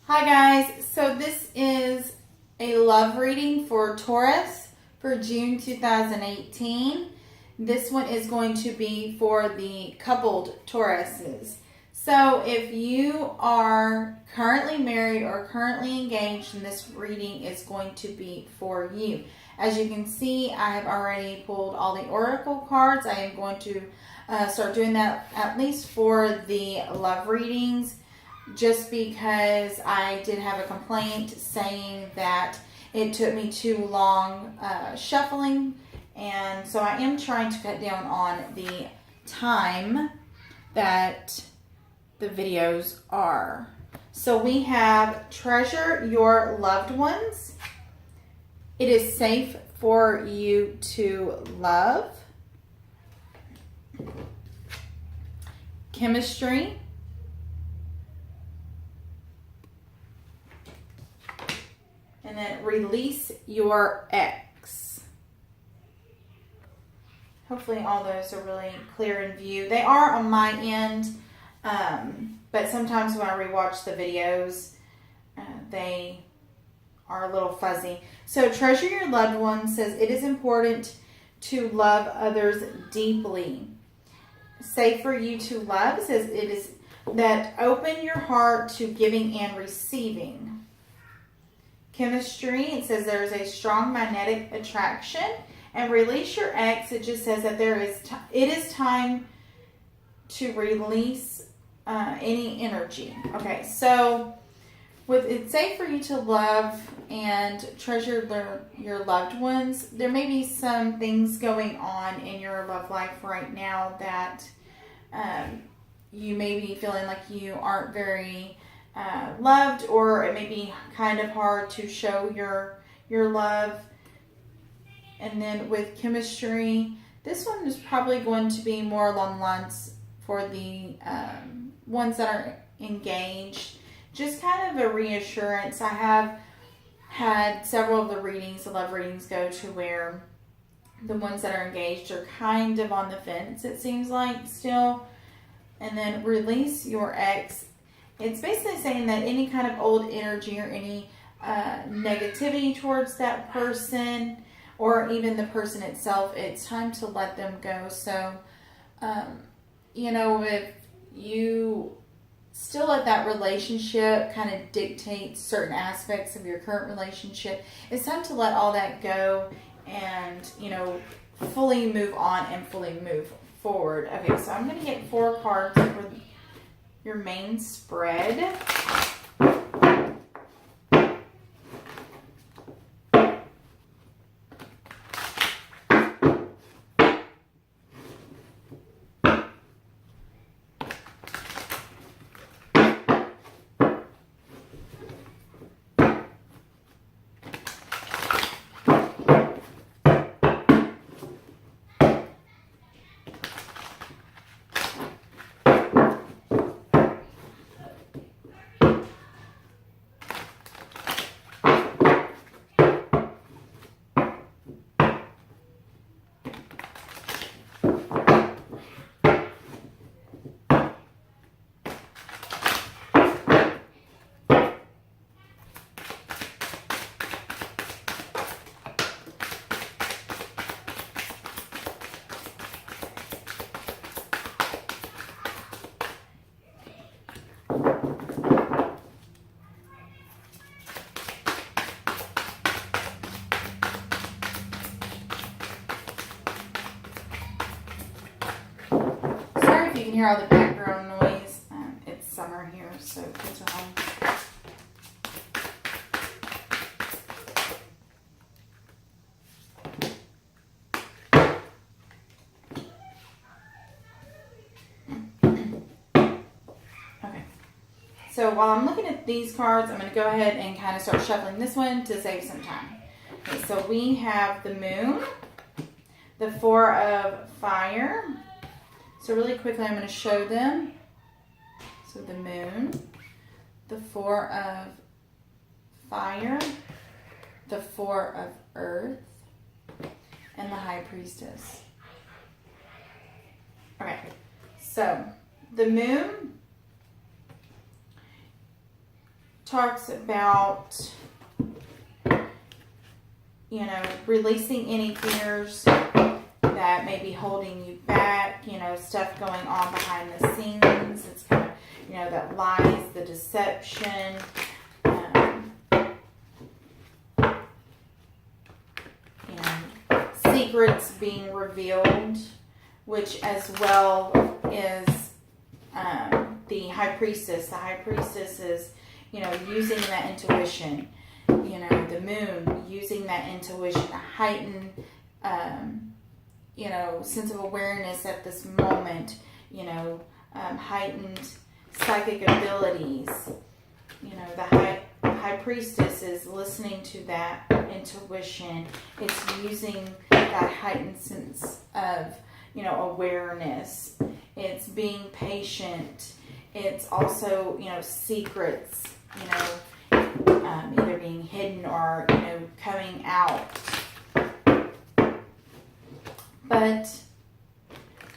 Hi guys, so this is a love reading for Taurus for June 2018. This one is going to be for the coupled Tauruses. So if you are currently married or currently engaged, then this reading is going to be for you. As you can see, I have already pulled all the oracle cards. I am going to start doing that at least for the love readings, just because I did have a complaint saying that it took me too long shuffling, and so I am trying to cut down on the time that the videos are. So we have treasure your loved ones. It is safe for you to love. Chemistry. And then release your ex. Hopefully all those are really clear in view. They are on my end, but sometimes when I rewatch the videos, they are a little fuzzy. So treasure your loved ones says it is important to love others deeply. Safe for you to love says it is that open your heart to giving and receiving. Chemistry, it says there is a strong magnetic attraction. And release your ex, it just says that it is time to release any energy. Okay, so with it's safe for you to love and treasure your loved ones. There may be some things going on in your love life right now that you may be feeling like you aren't very loved, or it may be kind of hard to show your love. And then with chemistry, this one is probably going to be more along the lines for the ones that are engaged. Just kind of a reassurance. I have had several of the readings, the love readings, go to where the ones that are engaged are kind of on the fence, it seems like, still. And then release your ex. It's basically saying that any kind of old energy or any negativity towards that person, or even the person itself, it's time to let them go. So, if you still let that relationship kind of dictate certain aspects of your current relationship, it's time to let all that go and, fully move on and fully move forward. Okay, so I'm going to get 4 cards for your main spread. You can hear all the background noise. It's summer here, so kids are home. Okay. So while I'm looking at these cards, I'm going to go ahead and kind of start shuffling this one to save some time. Okay, so we have the Moon, the 4 of Fire. So really quickly, I'm going to show them. So the Moon, the 4 of Fire, the 4 of Earth, and the High Priestess. Okay, so the Moon talks about, you know, releasing any fears that may be holding you back, you know, stuff going on behind the scenes. It's kind of, you know, that lies, the deception, you know, secrets being revealed, which as well is the high priestess. The high priestess is, you know, using that intuition, you know, the moon, using that intuition, a heightened, you know, sense of awareness at this moment, you know, heightened psychic abilities. You know, the high priestess is listening to that intuition. It's using that heightened sense of, you know, awareness. It's being patient. It's also, you know, secrets, you know, either being hidden or, you know, coming out. But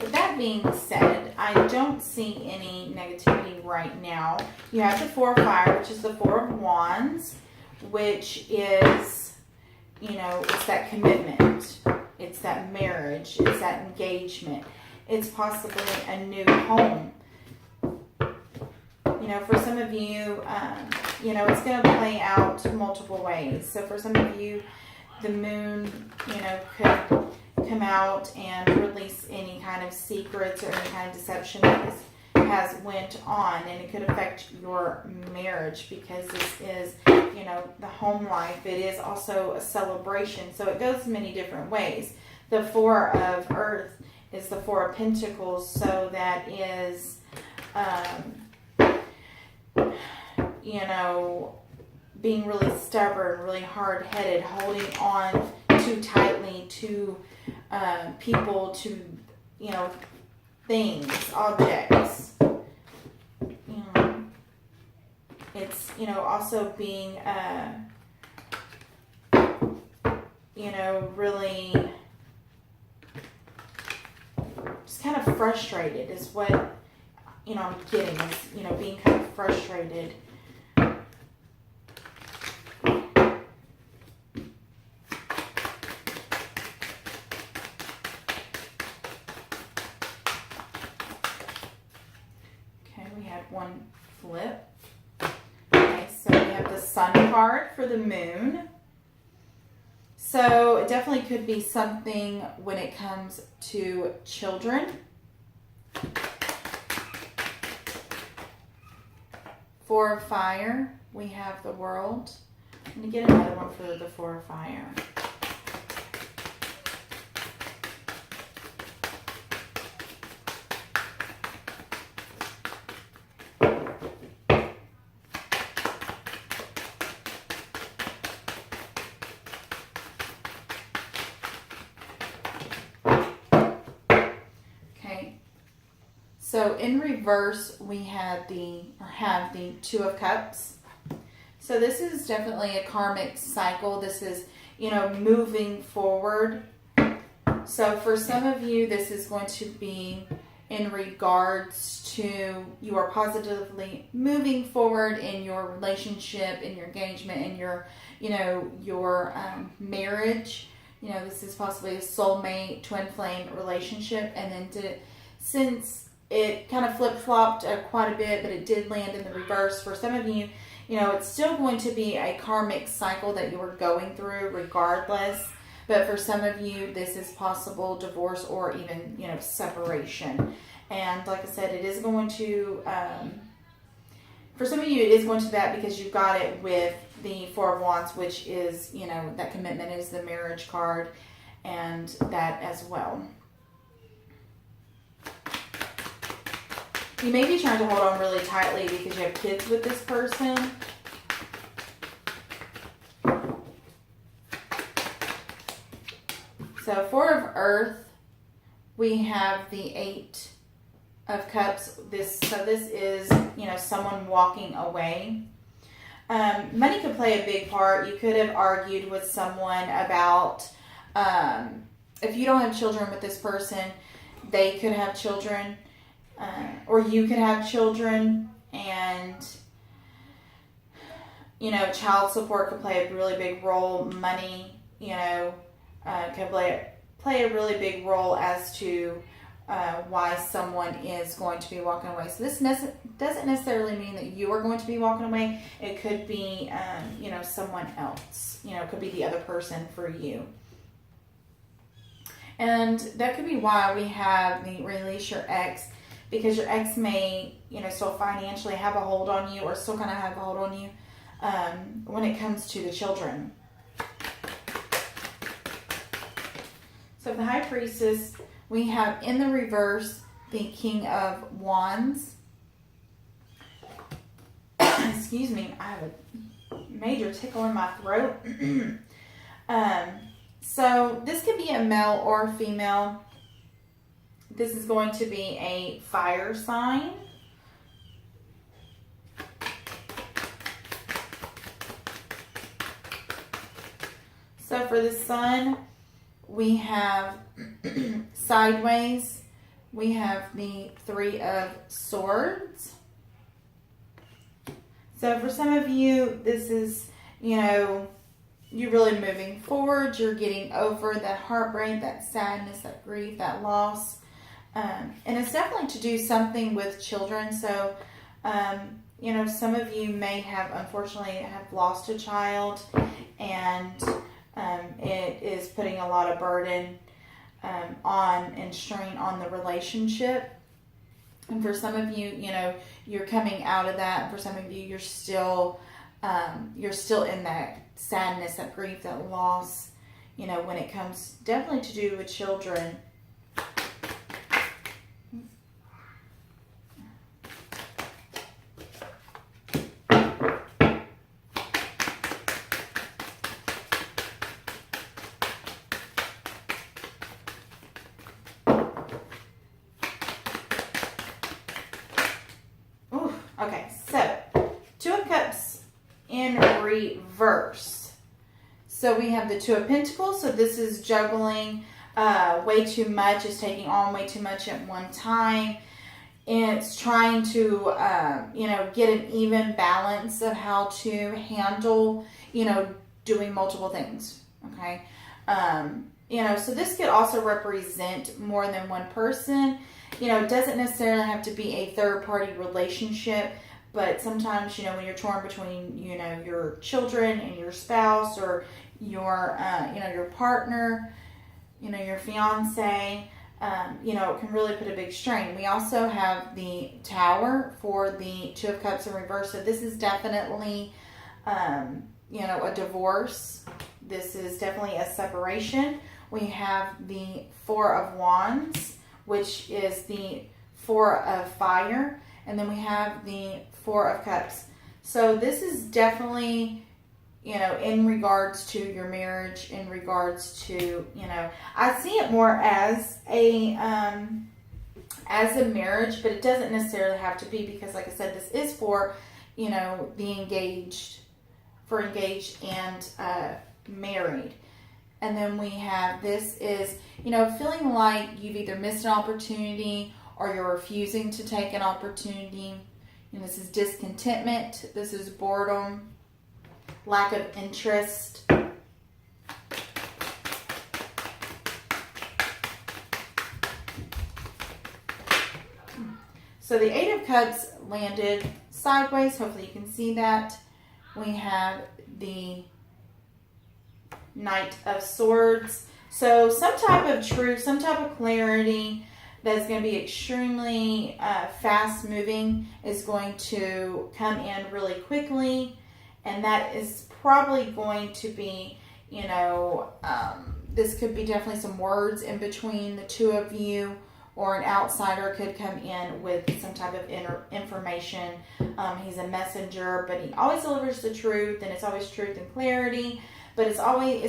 with that being said, I don't see any negativity right now. You have the Four of Fire, which is the Four of Wands, which is, you know, it's that commitment. It's that marriage. It's that engagement. It's possibly a new home. You know, for some of you, you know, it's going to play out multiple ways. So for some of you, the moon, you know, could come out and release any kind of secrets or any kind of deception that has went on, and it could affect your marriage, because this is, you know, the home life. It is also a celebration, so it goes many different ways. The Four of Earth is the Four of Pentacles, so that is, you know, being really stubborn, really hard-headed, holding on too tightly to people, to, you know, things, objects. You know, it's, you know, also being, you know, really just kind of frustrated is what, you know, I'm getting, is, you know, being kind of frustrated. One flip. Okay, so we have the Sun card for the moon. So it definitely could be something when it comes to children. Four of Fire, we have the World. I'm going to get another one for the Four of Fire. So in reverse, we have the Two of Cups. So this is definitely a karmic cycle. This is, you know, moving forward. So for some of you, this is going to be in regards to you are positively moving forward in your relationship, in your engagement, in your, you know, your marriage. You know, this is possibly a soulmate, twin flame relationship. And then since it kind of flip-flopped quite a bit, but it did land in the reverse. For some of you, you know, it's still going to be a karmic cycle that you are going through regardless. But for some of you, this is possible divorce or even, you know, separation. And like I said, it is going to, for some of you, it is going to that because you've got it with the Four of Wands, which is, you know, that commitment is the marriage card, and that as well. You may be trying to hold on really tightly because you have kids with this person. So Four of Earth, we have the Eight of Cups. So this is, you know, someone walking away. Money could play a big part. You could have argued with someone about, if you don't have children with this person, they could have children. Or you could have children, and child support could play a really big role. Money, could play a really big role as to why someone is going to be walking away. So this doesn't necessarily mean that you are going to be walking away. It could be, someone else. It could be the other person for you. And that could be why we have the release your ex, because your ex may, still financially have a hold on you, or still kind of have a hold on you when it comes to the children. So the High Priestess, we have in the reverse the King of Wands. Excuse me, I have a major tickle in my throat. So this could be a male or a female. This is going to be a fire sign. So for the Sun, we have sideways, we have the Three of Swords. So for some of you, this is, you're really moving forward. You're getting over that heartbreak, that sadness, that grief, that loss. And it's definitely to do something with children. So, some of you may have, unfortunately, have lost a child, and it is putting a lot of burden on and strain on the relationship. And for some of you, you're coming out of that. And for some of you, you're still in that sadness, that grief, that loss, when it comes definitely to do with children. Okay, so Two of Cups in reverse. So we have the Two of Pentacles. So this is juggling way too much. It's taking on way too much at one time. And it's trying to, get an even balance of how to handle, doing multiple things. Okay. So this could also represent more than one person. It doesn't necessarily have to be a third-party relationship, but sometimes, when you're torn between, your children and your spouse, or your partner, your fiance, it can really put a big strain. We also have the Tower for the Two of Cups in reverse. So this is definitely, a divorce. This is definitely a separation. We have the Four of Wands, which is the Four of Fire. And then we have the Four of Cups. So this is definitely, in regards to your marriage, in regards to, I see it more as a marriage, but it doesn't necessarily have to be, because like I said, this is for, the engaged and married. And then we have, this is, feeling like you've either missed an opportunity or you're refusing to take an opportunity. And this is discontentment. This is boredom, lack of interest. So the Eight of Cups landed sideways. Hopefully you can see that. We have the Knight of Swords. So some type of truth, some type of clarity that's going to be extremely fast moving is going to come in really quickly. And that is probably going to be, this could be definitely some words in between the two of you, or an outsider could come in with some type of information. He's a messenger, but he always delivers the truth, and it's always truth and clarity, but it's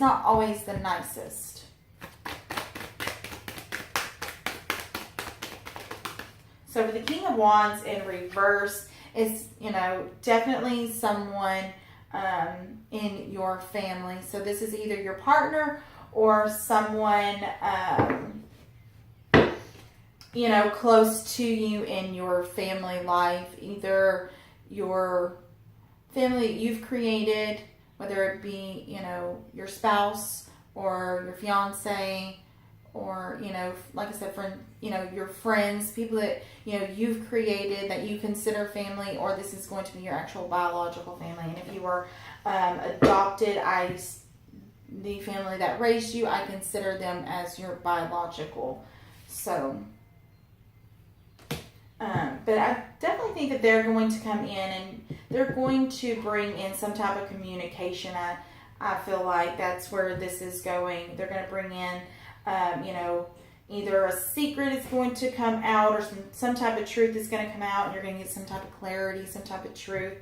not always the nicest. So for the King of Wands in reverse, is, definitely someone in your family. So this is either your partner or someone, close to you in your family life, either your family that you've created, whether it be, your spouse or your fiance, or, like I said, friend, your friends, people that, you've created that you consider family, or this is going to be your actual biological family. And if you were adopted, the family that raised you, I consider them as your biological. So, but I definitely think that they're going to come in and they're going to bring in some type of communication. I feel like that's where this is going. They're going to bring in, either a secret is going to come out, or some type of truth is going to come out, and you're going to get some type of clarity, some type of truth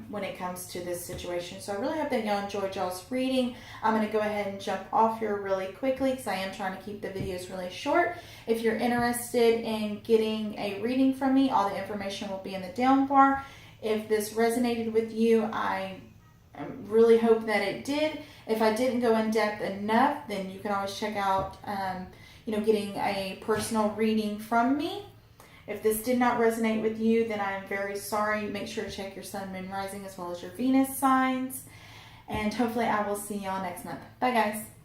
when it comes to this situation. So I really hope that y'all enjoyed y'all's reading. I'm going to go ahead and jump off here really quickly because I am trying to keep the videos really short. If you're interested in getting a reading from me, all the information will be in the down bar. If this resonated with you, I really hope that it did. If I didn't go in depth enough, then you can always check out, getting a personal reading from me. If this did not resonate with you, then I'm very sorry. Make sure to check your sun, moon, rising, as well as your Venus signs. And hopefully I will see y'all next month. Bye, guys.